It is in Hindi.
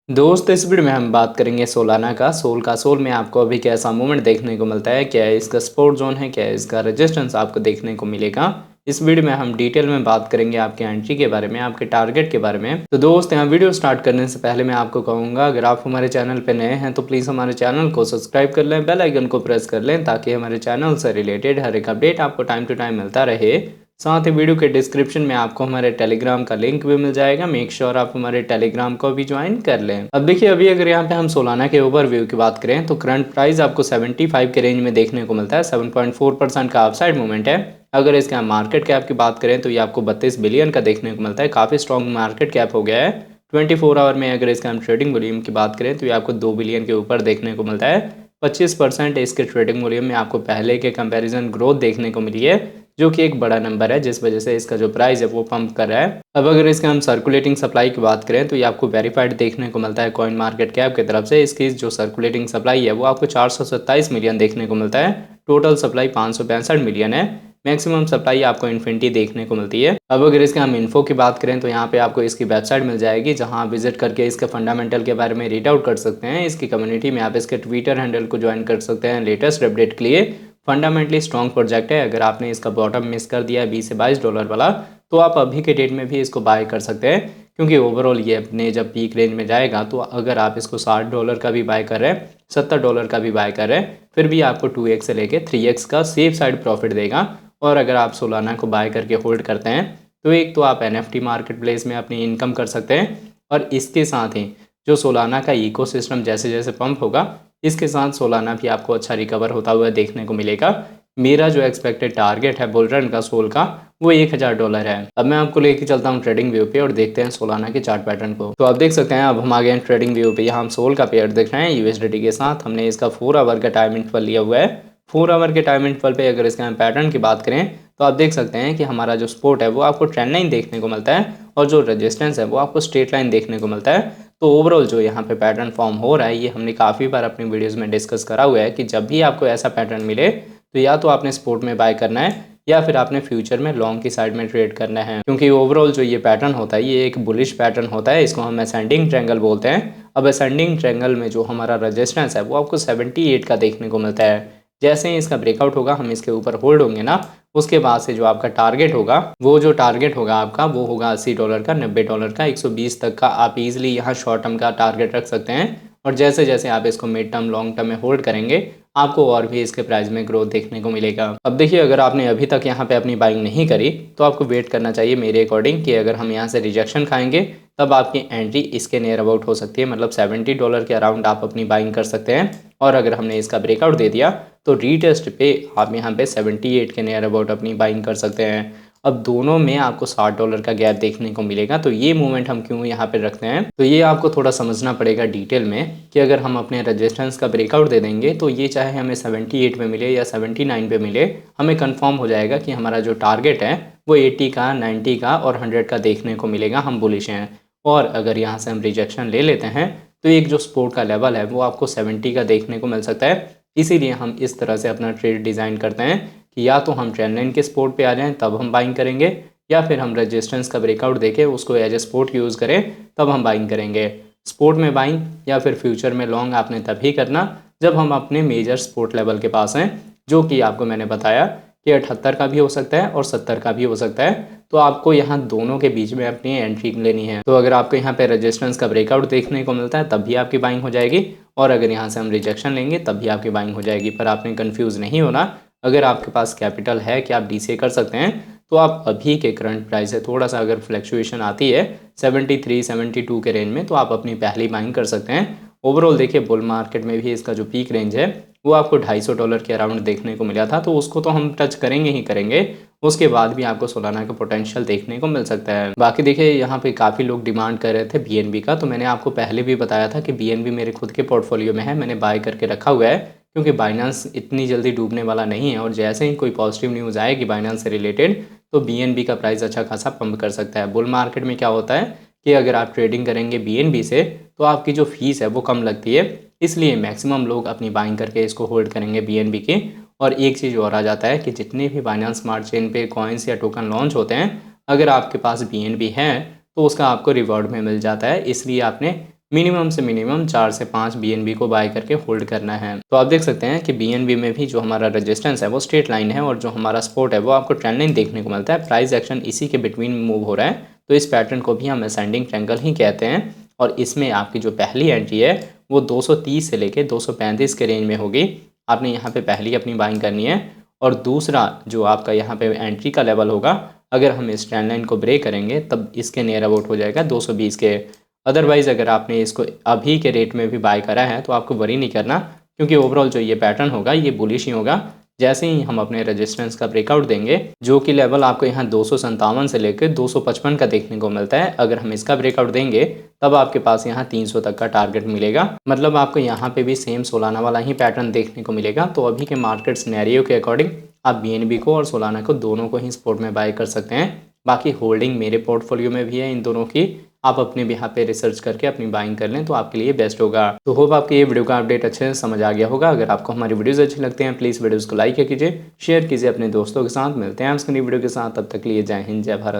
दोस्त इस वीडियो में हम बात करेंगे सोलाना का सोल में आपको अभी कैसा मूवमेंट देखने को मिलता है, क्या इसका सपोर्ट जोन है, क्या इसका रेजिस्टेंस आपको देखने को मिलेगा। इस वीडियो में हम डिटेल में बात करेंगे आपके एंट्री के बारे में, आपके टारगेट के बारे में। तो दोस्त यहाँ वीडियो स्टार्ट करने से पहले मैं आपको कहूँगा, अगर आप हमारे चैनल पर नए हैं तो प्लीज़ हमारे चैनल को सब्सक्राइब कर लें, बेल आइकन को प्रेस कर लें ताकि हमारे चैनल से रिलेटेड हर एक अपडेट आपको टाइम टू टाइम मिलता रहे। साथ ही वीडियो के डिस्क्रिप्शन में आपको हमारे टेलीग्राम का लिंक भी मिल जाएगा। मेक श्योर आप हमारे टेलीग्राम को भी ज्वाइन कर लें। अब देखिए, अभी अगर यहाँ पे हम सोलाना के ओवरव्यू की बात करें तो करंट प्राइस आपको 75 के रेंज में देखने को मिलता है। 7.4% का अपसाइड मूवमेंट है। अगर इसका मार्केट कैप की बात करें तो ये आपको 32 बिलियन का देखने को मिलता है। काफ़ी स्ट्रॉन्ग मार्केट कैप हो गया है। 24 आवर में अगर इसका हम ट्रेडिंग वॉल्यूम की बात करें तो ये आपको 2 बिलियन के ऊपर देखने को मिलता है। 25% इसके ट्रेडिंग वॉल्यूम में आपको पहले के कंपैरिजन ग्रोथ देखने को मिली है, जो कि एक बड़ा नंबर है, जिस वजह से इसका जो प्राइस है वो पंप कर रहा है। अब अगर इसका हम सर्कुलेटिंग सप्लाई की बात करें तो ये आपको वेरीफाइड देखने को मिलता है कॉइन मार्केट कैप की तरफ से। इसकी जो सर्कुलेटिंग सप्लाई है वो आपको 427 मिलियन देखने को मिलता है। टोटल सप्लाई 565 मिलियन है। मैक्सिमम सप्लाई आपको इन्फिनिटी देखने को मिलती है। अब अगर इसके हम इन्फो की बात करें तो यहाँ पे आपको इसकी वेबसाइट मिल जाएगी, जहाँ आप विजिट करके इसके फंडामेंटल के बारे में रीड आउट कर सकते हैं। इसकी कम्युनिटी में आप इसके ट्विटर हैंडल को ज्वाइन कर सकते हैं लेटेस्ट अपडेट के लिए। फंडामेंटली स्ट्रॉन्ग प्रोजेक्ट है। अगर आपने इसका बॉटम मिस कर दिया है 20 से 22 डॉलर वाला, तो आप अभी के डेट में भी इसको बाय कर सकते हैं, क्योंकि ओवरऑल ये अपने जब पीक रेंज में जाएगा तो अगर आप इसको 60 डॉलर का भी बाय कर रहे हैं, 70 डॉलर का भी बाय कर रहे हैं, फिर भी आपको 2x से लेके 3x का सेफ साइड प्रॉफिट देगा। और अगर आप सोलाना को बाय करके होल्ड करते हैं तो एक तो आप NFT मार्केट प्लेस में अपनी इनकम कर सकते हैं, और इसके साथ ही जो सोलाना का इकोसिस्टम जैसे जैसे पंप होगा, इसके साथ सोलाना भी आपको अच्छा रिकवर होता हुआ देखने को मिलेगा। मेरा जो एक्सपेक्टेड टारगेट है बुल रन का सोल का, वो 1000 डॉलर है। अब मैं आपको लेके चलता हूँ ट्रेडिंग व्यू पे और देखते हैं सोलाना के चार्ट पैटर्न को। तो आप देख सकते हैं, अब हम आ गए हैं ट्रेडिंग व्यू पे। यहाँ हम सोल का पेयर देख रहे हैं USDT के साथ। हमने इसका 4 आवर का टाइम इंटरवल लिया हुआ है। 4 आवर के टाइम इंटरवल पे अगर इसका हम पैटर्न की बात करें तो आप देख सकते हैं कि हमारा जो सपोर्ट है वो आपको ट्रेंड लाइन देखने को मिलता है, और जो रेजिस्टेंस है वो आपको स्ट्रेट लाइन देखने को मिलता है। तो ओवरऑल जो यहाँ पे पैटर्न फॉर्म हो रहा है, ये हमने काफ़ी बार अपनी वीडियोस में डिस्कस करा हुआ है कि जब भी आपको ऐसा पैटर्न मिले तो या तो आपने सपोर्ट में बाय करना है, या फिर आपने फ्यूचर में लॉन्ग की साइड में ट्रेड करना है। क्योंकि ओवरऑल जो ये पैटर्न होता है ये एक बुलिश पैटर्न होता है। इसको हम असेंडिंग ट्रायंगल बोलते हैं। अब असेंडिंग ट्रायंगल में जो हमारा रेजिस्टेंस है वो आपको 78 का देखने को मिलता है। जैसे ही इसका ब्रेकआउट होगा, हम इसके ऊपर होल्ड होंगे ना, उसके बाद से जो आपका टारगेट होगा, वो जो टारगेट होगा आपका वो होगा 80 डॉलर का, 90 डॉलर का, 120 तक का। आप इजीली यहाँ शॉर्ट टर्म का टारगेट रख सकते हैं। और जैसे जैसे आप इसको मिड टर्म लॉन्ग टर्म में होल्ड करेंगे, आपको और भी इसके प्राइस में ग्रोथ देखने को मिलेगा। अब देखिए, अगर आपने अभी तक यहाँ पे अपनी बाइंग नहीं करी तो आपको वेट करना चाहिए मेरे अकॉर्डिंग, कि अगर हम यहाँ से रिजेक्शन खाएंगे तब आपकी एंट्री इसके नियर अबाउट हो सकती है। मतलब 70 डॉलर के अराउंड आप अपनी बाइंग कर सकते हैं। और अगर हमने इसका ब्रेकआउट दे दिया तो रीटेस्ट पे आप यहाँ पे 78 के नियर अबाउट अपनी बाइंग कर सकते हैं। अब दोनों में आपको 60 डॉलर का गैप देखने को मिलेगा। तो ये मूवमेंट हम क्यों यहाँ पे रखते हैं, तो ये आपको थोड़ा समझना पड़ेगा डिटेल में, कि अगर हम अपने रेजिस्टेंस का ब्रेकआउट दे देंगे तो ये चाहे हमें 78 में मिले या 79 पे मिले, हमें कंफर्म हो जाएगा कि हमारा जो टारगेट है वो 80 का, 90 का और 100 का देखने को मिलेगा। हम बुलिश हैं। और अगर यहाँ से हम रिजेक्शन ले लेते हैं तो एक जो सपोर्ट का लेवल है वो आपको 70 का देखने को मिल सकता है। इसीलिए हम इस तरह से अपना ट्रेड डिज़ाइन करते हैं कि या तो हम ट्रेंड लाइन के सपोर्ट पे आ जाएं तब हम बाइंग करेंगे, या फिर हम रेजिस्टेंस का ब्रेकआउट देके उसको एज ए सपोर्ट यूज़ करें तब हम बाइंग करेंगे। सपोर्ट में बाइंग या फिर फ्यूचर में लॉन्ग आपने तभी करना जब हम अपने मेजर सपोर्ट लेवल के पास हैं, जो कि आपको मैंने बताया कि 78 का भी हो सकता है और 70 का भी हो सकता है। तो आपको यहाँ दोनों के बीच में अपनी एंट्री लेनी है। तो अगर आपको यहाँ पे रेजिस्टेंस का ब्रेकआउट देखने को मिलता है तब भी आपकी बाइंग हो जाएगी, और अगर यहाँ से हम रिजेक्शन लेंगे तब भी आपकी बाइंग हो जाएगी। पर आपने कंफ्यूज नहीं होना। अगर आपके पास कैपिटल है कि आप DCA कर सकते हैं, तो आप अभी के करंट प्राइस से थोड़ा सा अगर फ्लक्चुएशन आती है 73 72 के रेंज में, तो आप अपनी पहली बाइंग कर सकते हैं। ओवरऑल देखिए, बुल मार्केट में भी इसका जो पीक रेंज है वो आपको 250 डॉलर के अराउंड देखने को मिला था। तो उसको तो हम टच करेंगे ही करेंगे। उसके बाद भी आपको सोलाना का पोटेंशियल देखने को मिल सकता है। बाकी देखिए, यहाँ पे काफ़ी लोग डिमांड कर रहे थे BNB का। तो मैंने आपको पहले भी बताया था कि BNB मेरे खुद के पोर्टफोलियो में है, मैंने बाय करके रखा हुआ है, क्योंकि बाइनेंस इतनी जल्दी डूबने वाला नहीं है। और जैसे ही कोई पॉजिटिव न्यूज़ आएगी बाइनेंस से रिलेटेड, तो BNB का प्राइस अच्छा खासा पंप कर सकता है। बुल मार्केट में क्या होता है कि अगर आप ट्रेडिंग करेंगे BNB से तो आपकी जो फीस है वो कम लगती है। इसलिए मैक्सिमम लोग अपनी बाइंग करके इसको होल्ड करेंगे BNB की। और एक चीज़ और आ जाता है कि जितने भी बाइनेंस स्मार्ट चेन पे कॉइन्स या टोकन लॉन्च होते हैं, अगर आपके पास BNB है तो उसका आपको रिवॉर्ड में मिल जाता है। इसलिए आपने मिनिमम से मिनिमम 4 से 5 बीएनबी को बाय करके होल्ड करना है। तो आप देख सकते हैं कि बीएनबी में भी जो हमारा रेजिस्टेंस है वो स्ट्रेट लाइन है और जो हमारा सपोर्ट है वो आपको ट्रेंड लाइन देखने को मिलता है। प्राइस एक्शन इसी के बिटवीन मूव हो रहा है, तो इस पैटर्न को भी हम असेंडिंग ट्रायंगल ही कहते हैं। और इसमें आपकी जो पहली एंट्री है वो 230 से लेके 235 के रेंज में होगी। आपने यहाँ पे पहली अपनी बाइंग करनी है। और दूसरा जो आपका यहाँ पे एंट्री का लेवल होगा, अगर हम इस ट्रेंड लाइन को ब्रेक करेंगे तब इसके नियर अबाउट हो जाएगा 220 के। अदरवाइज़ अगर आपने इसको अभी के रेट में भी बाय करा है तो आपको वरी नहीं करना, क्योंकि ओवरऑल जो ये पैटर्न होगा ये बुलिश ही होगा। जैसे ही हम अपने रेजिस्टेंस का ब्रेकआउट देंगे, जो कि लेवल आपको यहाँ 257 से लेकर 255 का देखने को मिलता है, अगर हम इसका ब्रेकआउट देंगे तब आपके पास यहाँ 300 तक का टारगेट मिलेगा। मतलब आपको यहाँ पे भी सेम सोलाना वाला ही पैटर्न देखने को मिलेगा। तो अभी के मार्केट सिनेरियो के अकॉर्डिंग आप बीएनबी को और सोलाना को दोनों को ही सपोर्ट में बाय कर सकते हैं। बाकी होल्डिंग मेरे पोर्टफोलियो में भी है इन दोनों की, आप अपने भी यहाँ पे रिसर्च करके अपनी बाइंग कर लें तो आपके लिए बेस्ट होगा। तो होप आपको ये वीडियो का अपडेट अच्छे से समझ आ गया होगा। अगर आपको हमारी वीडियोस अच्छी लगते हैं प्लीज़ वीडियोस को लाइक कीजिए, शेयर कीजिए अपने दोस्तों के साथ। मिलते हैं आपसे नई वीडियो के साथ, तब तक लिए जय हिंद जय भारत।